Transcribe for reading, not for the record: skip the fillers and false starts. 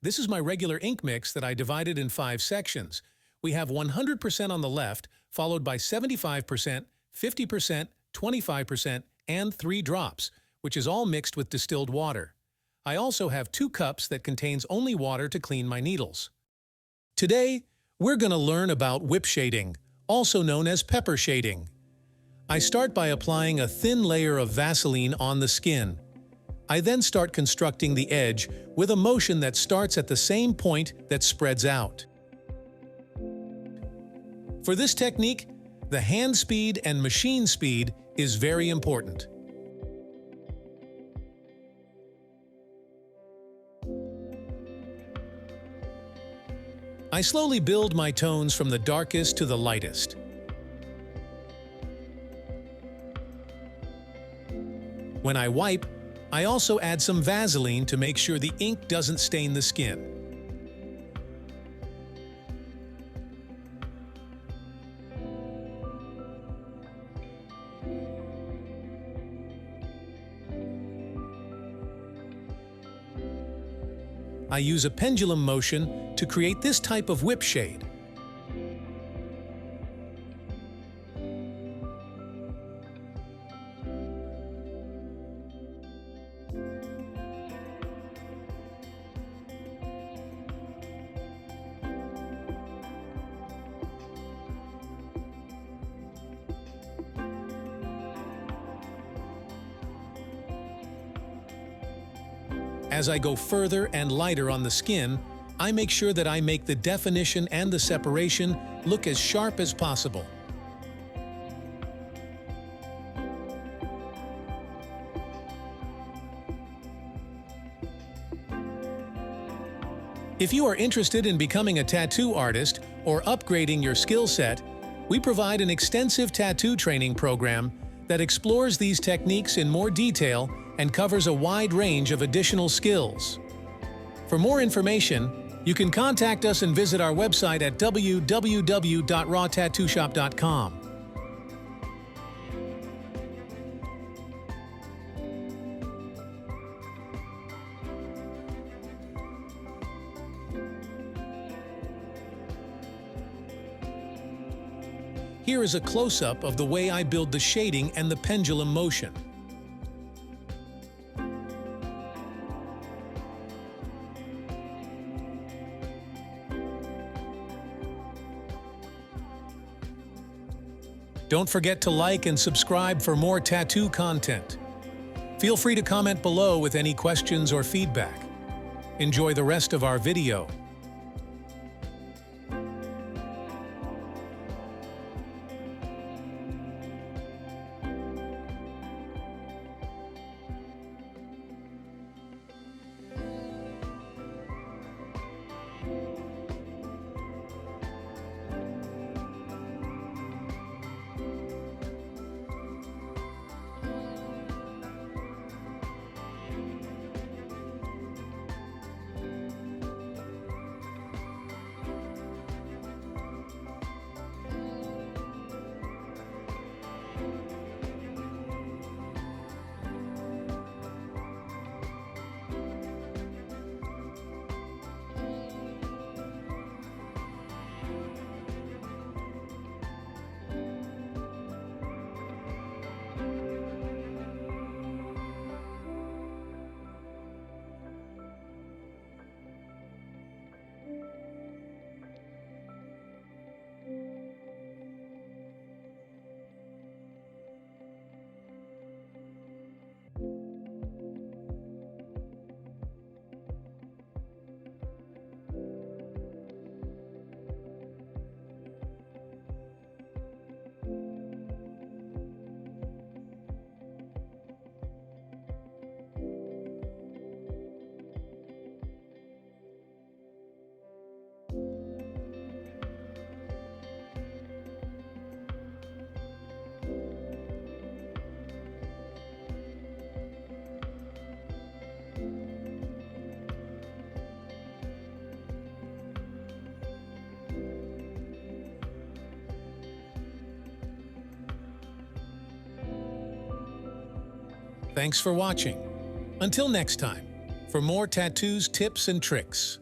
This is my regular ink mix that I divided in 5 sections. We have 100% on the left, followed by 75%, 50%, 25%, and 3 drops, which is all mixed with distilled water. I also have 2 cups that contains only water to clean my needles. Today, we're going to learn about whip shading, also known as pepper shading. I start by applying a thin layer of Vaseline on the skin. I then start constructing the edge with a motion that starts at the same point that spreads out. For this technique, the hand speed and machine speed is very important. I slowly build my tones from the darkest to the lightest. When I wipe, I also add some Vaseline to make sure the ink doesn't stain the skin. I use a pendulum motion to create this type of whip shade. As I go further and lighter on the skin, I make sure that I make the definition and the separation look as sharp as possible. If you are interested in becoming a tattoo artist or upgrading your skill set, we provide an extensive tattoo training program that explores these techniques in more detail and covers a wide range of additional skills. For more information, you can contact us and visit our website at www.rawtattooshop.com. Here is a close-up of the way I build the shading and the pendulum motion. Don't forget to like and subscribe for more tattoo content. Feel free to comment below with any questions or feedback. Enjoy the rest of our video. Thanks for watching. Until next time, for more tattoos, tips, and tricks.